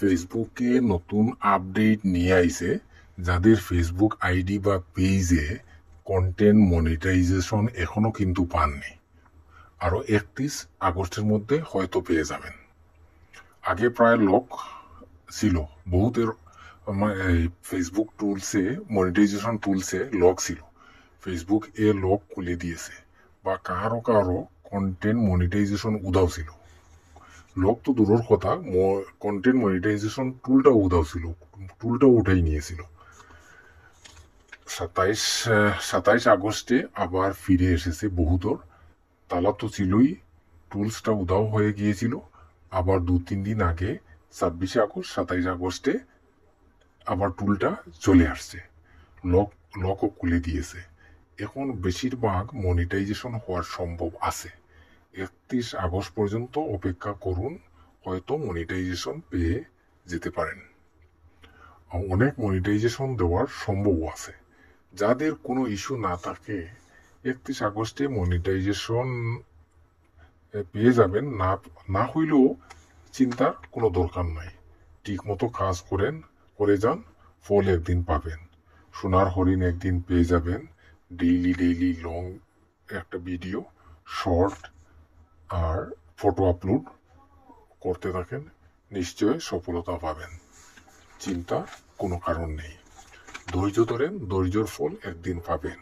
ফেসবুকে নতুন আপডেট নিয়ে আইছে যাদের ফেসবুক আইডি বা পেজে কন্টেন্ট মনিটাইজেশন এখনো কিন্তু পাননি। আরো 31 আগস্টের মধ্যে হয়তো পেয়ে যাবেন। আগে প্রায় লক ছিল, বহুতের ফেসবুক টুলসে মনিটাইজেশন টুলসে লক ছিল, ফেসবুক এ লক খুলে দিয়েছে, বা কারো কারো কন্টেন্ট মনিটাইজেশন উধাও ছিল। লক তো দূরের কথা, কন্টেন্ট মনিটাইজেশন টুলটাও উধাও ছিল, টুলটাও উঠাই নিয়েছিল। 27 আগস্টে আবার ফিরে এসেছে বহুতর। তালা তো ছিলই, টুলসটা উধাও হয়ে গিয়েছিল। আবার 2-3 দিন আগে 26 আগস্ট 27 আগস্টে আবার টুলটা চলে আসছে, লকও খুলে দিয়েছে। এখন বেশিরভাগ মনিটাইজেশন হওয়ার সম্ভব আছে। 31 আগস্ট পর্যন্ত অপেক্ষা করুন, হয়তো মনিটাইজেশন পেয়ে যেতে পারেন। অনেক মনিটাইজেশন দেওয়ার সম্ভব আছে। যাদের কোনো ইস্যু না থাকে 31 আগস্টে মনিটাইজেশন পেয়ে যাবেন। না হইলেও চিন্তার কোনো দরকার নাই। ঠিক মতো কাজ করে যান, ফল একদিন পাবেন। সোনার হরিণ একদিন পেয়ে যাবেন। ডেইলি লং একটা ভিডিও, শর্ট আর ফটো আপলোড করতে থাকেন, নিশ্চয় সফলতা পাবেন। চিন্তার কোনো কারণ নেই। ধৈর্য ধরেন, ধৈর্যের ফল একদিন পাবেন।